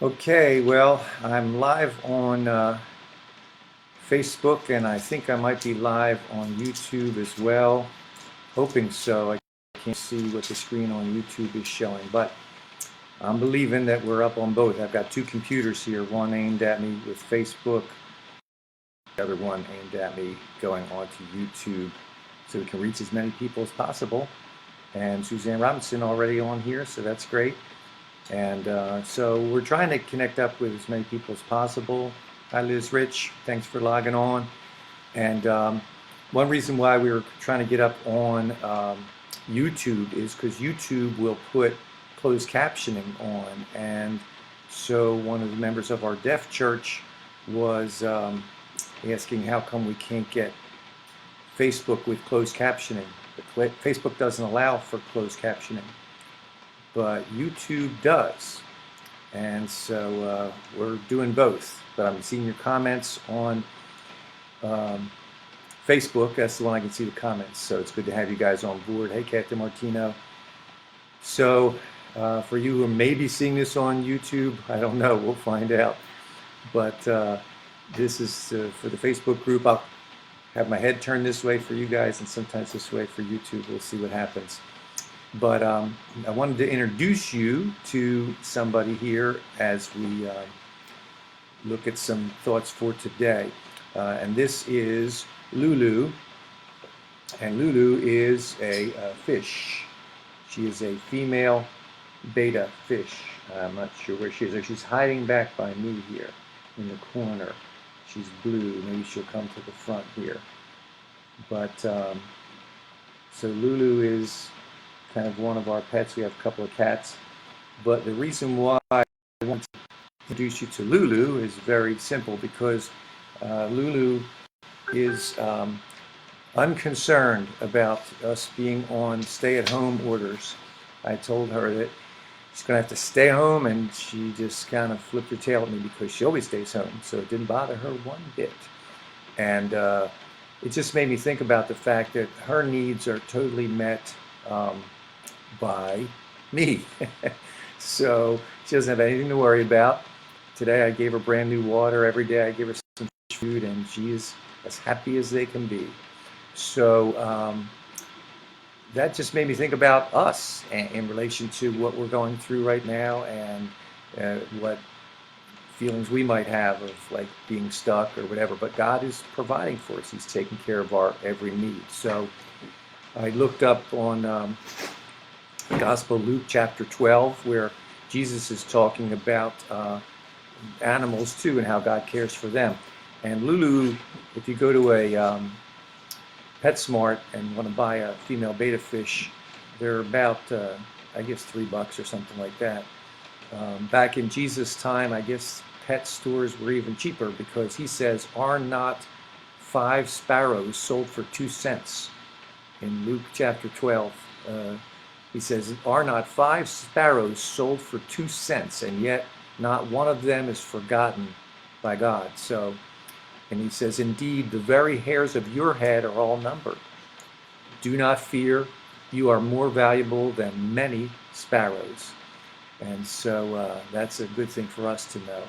Okay, well, I'm live on Facebook, and I think I might be live on YouTube as well. Hoping so. I can't see what the screen on YouTube is showing, but I'm believing that we're up on both. I've got two computers here, one aimed at me with Facebook, the other one aimed at me going onto YouTube so we can reach as many people as possible. And Suzanne Robinson already on here, so that's great. And so we're trying to connect up with as many people as possible. Hi, Liz Rich. Thanks for logging on. And one reason why we were trying to get up on YouTube is because YouTube will put closed captioning on. And so one of the members of our deaf church was asking how come we can't get Facebook with closed captioning. But Facebook doesn't allow for closed captioning, but YouTube does. And so we're doing both. But I'm seeing your comments on Facebook. That's the one I can see the comments. So it's good to have you guys on board. Hey, Captain Martino. So for you who may be seeing this on YouTube, I don't know. We'll find out. But this is for the Facebook group. I'll have my head turned this way for you guys and sometimes this way for YouTube. We'll see what happens. But I wanted to introduce you to somebody here as we look at some thoughts for today. And this is Lulu. And Lulu is a fish. She is a female betta fish. I'm not sure where she is. She's hiding back by me here in the corner. She's blue. Maybe she'll come to the front here. But so Lulu is kind of one of our pets. We have a couple of cats. But the reason why I want to introduce you to Lulu is very simple, because Lulu is unconcerned about us being on stay-at-home orders. I told her that she's going to have to stay home, and she just kind of flipped her tail at me because she always stays home, so it didn't bother her one bit. And it just made me think about the fact that her needs are totally met by me. So she doesn't have anything to worry about. Today I gave her brand new water. Every day I give her some food, and she is as happy as they can be. So that just made me think about us in relation to what we're going through right now, and what feelings we might have of like being stuck or whatever. But God is providing for us. He's taking care of our every need. So I looked up on the Gospel of Luke chapter 12, where Jesus is talking about animals too and how God cares for them. And Lulu, if you go to a PetSmart and want to buy a female betta fish, they're about, I guess, $3 or something like that. Back in Jesus' time, I guess pet stores were even cheaper, because he says, "Are not 5 sparrows sold for 2 cents?" In Luke chapter 12, he says, "Are not 5 sparrows sold for 2 cents, and yet not one of them is forgotten by God." So, and he says, "Indeed, the very hairs of your head are all numbered. Do not fear, you are more valuable than many sparrows." And so that's a good thing for us to know.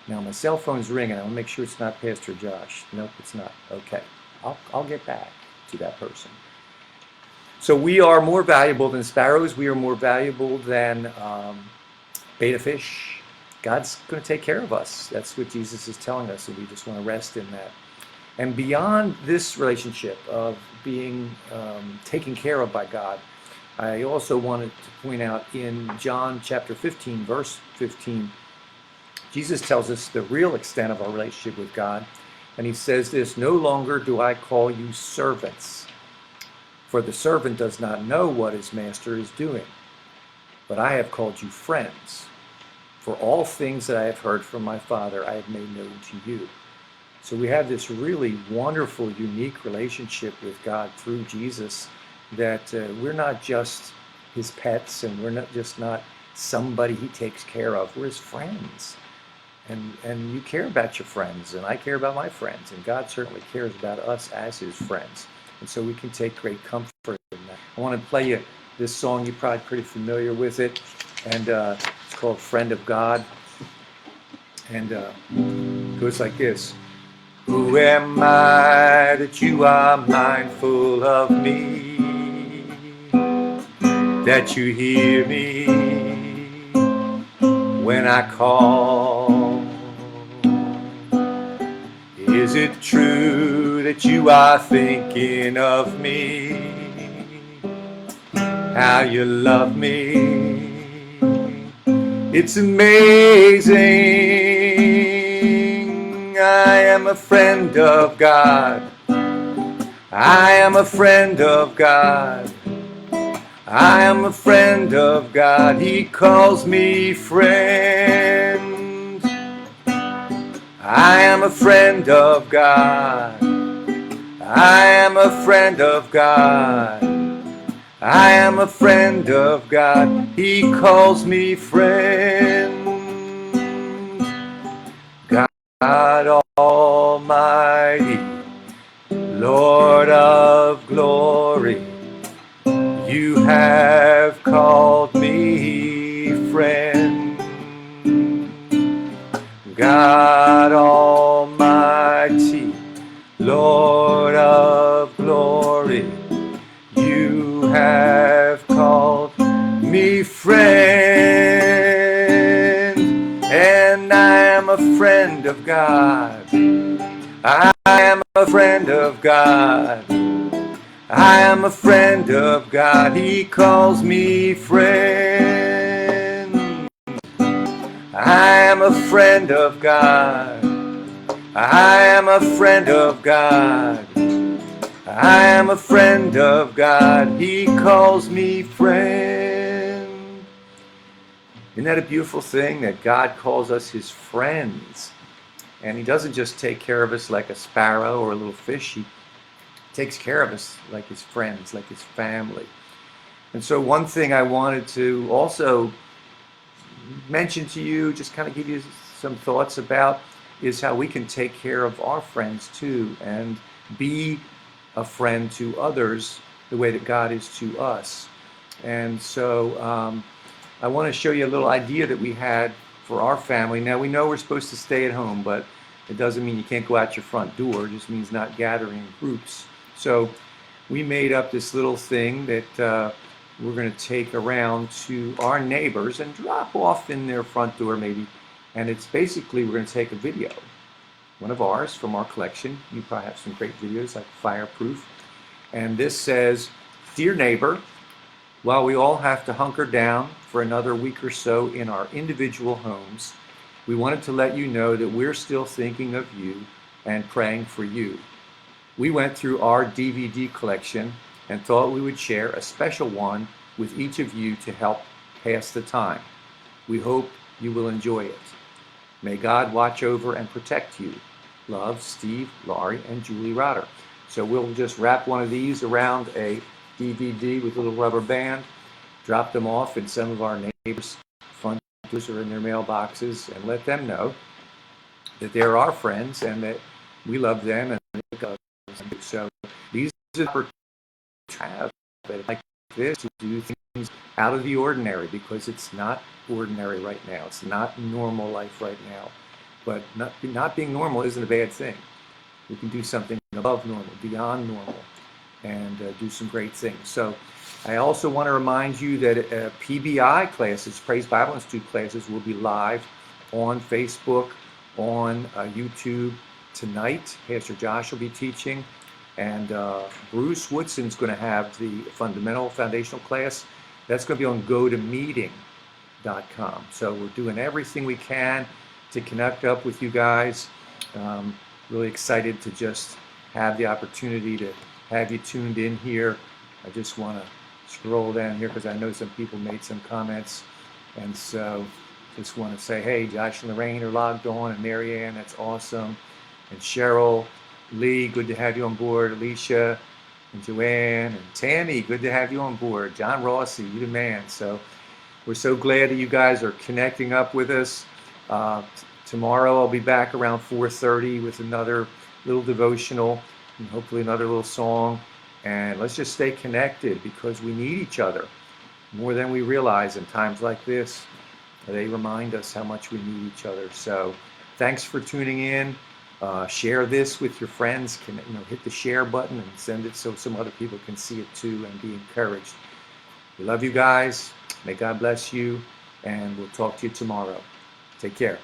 Now my cell phone's ringing. I want to make sure it's not Pastor Josh. Nope, it's not. Okay, I'll get back to that person. So we are more valuable than sparrows. We are more valuable than betta fish. God's going to take care of us. That's what Jesus is telling us, and we just want to rest in that. And beyond this relationship of being taken care of by God, I also wanted to point out in John chapter 15, verse 15, Jesus tells us the real extent of our relationship with God. And he says this, "No longer do I call you servants, for the servant does not know what his master is doing. But I have called you friends. For all things that I have heard from my Father, I have made known to you." So we have this really wonderful, unique relationship with God through Jesus, that we're not just his pets, and we're not somebody he takes care of. We're his friends. And you care about your friends, and I care about my friends, and God certainly cares about us as his friends. And so we can take great comfort in that. I want to play you this song. You're probably pretty familiar with it, and it's called "Friend of God." And it goes like this. Who am I that you are mindful of me, that you hear me when I call? Is it true that you are thinking of me, how you love me? It's amazing. I am a friend of God. I am a friend of God. I am a friend of God. He calls me friend. I am a friend of God. I am a friend of God. I am a friend of God. He calls me friend. God Almighty, Lord of glory, you have called me friend. God Almighty, Lord of glory, you have called me friend. And I am a friend of God. I am a friend of God. I am a friend of God. He calls me friend. I am a friend of God. I am a friend of God. I am a friend of God. He calls me friend. Isn't that a beautiful thing that God calls us his friends? And he doesn't just take care of us like a sparrow or a little fish. He takes care of us like his friends, like his family. And so one thing I wanted to also mention to you, just kind of give you some thoughts about, is how we can take care of our friends too and be a friend to others the way that God is to us. And so I want to show you a little idea that we had for our family. Now, we know we're supposed to stay at home, but it doesn't mean you can't go out your front door. It just means not gathering in groups. So we made up this little thing that we're going to take around to our neighbors and drop off in their front door maybe. And it's basically, we're going to take a video, one of ours from our collection. You probably have some great videos like Fireproof. And this says, "Dear neighbor, while we all have to hunker down for another week or so in our individual homes, we wanted to let you know that we're still thinking of you and praying for you. We went through our DVD collection and thought we would share a special one with each of you to help pass the time. We hope you will enjoy it. May God watch over and protect you. Love, Steve, Laurie, and Julie Rotter." So we'll just wrap one of these around a DVD with a little rubber band, drop them off in some of our neighbors' front doors or in their mailboxes, and let them know that they're our friends and that we love them and they love us. So these are the have like this to do things out of the ordinary, because it's not ordinary right now. It's not normal life right now. But not being normal isn't a bad thing. We can do something above normal, beyond normal, and do some great things. So I also want to remind you that PBI classes, Praise Bible Institute classes, will be live on Facebook, on YouTube tonight. Pastor Josh will be teaching. And Bruce Woodson's going to have the foundational class. That's going to be on GoToMeeting.com. So we're doing everything we can to connect up with you guys. Really excited to just have the opportunity to have you tuned in here. I just want to scroll down here because I know some people made some comments. And so just want to say, hey, Josh and Lorraine are logged on, and Marianne, that's awesome. And Cheryl, Lee, good to have you on board. Alicia and Joanne and Tammy, good to have you on board. John Rossi, you the man. So we're so glad that you guys are connecting up with us. Tomorrow I'll be back around 4:30 with another little devotional and hopefully another little song. And let's just stay connected, because we need each other more than we realize in times like this. They remind us how much we need each other. So Thanks for tuning in. Share this with your friends. Hit the share button and send it so some other people can see it too and be encouraged. We love you guys. May God bless you, and we'll talk to you tomorrow. Take care.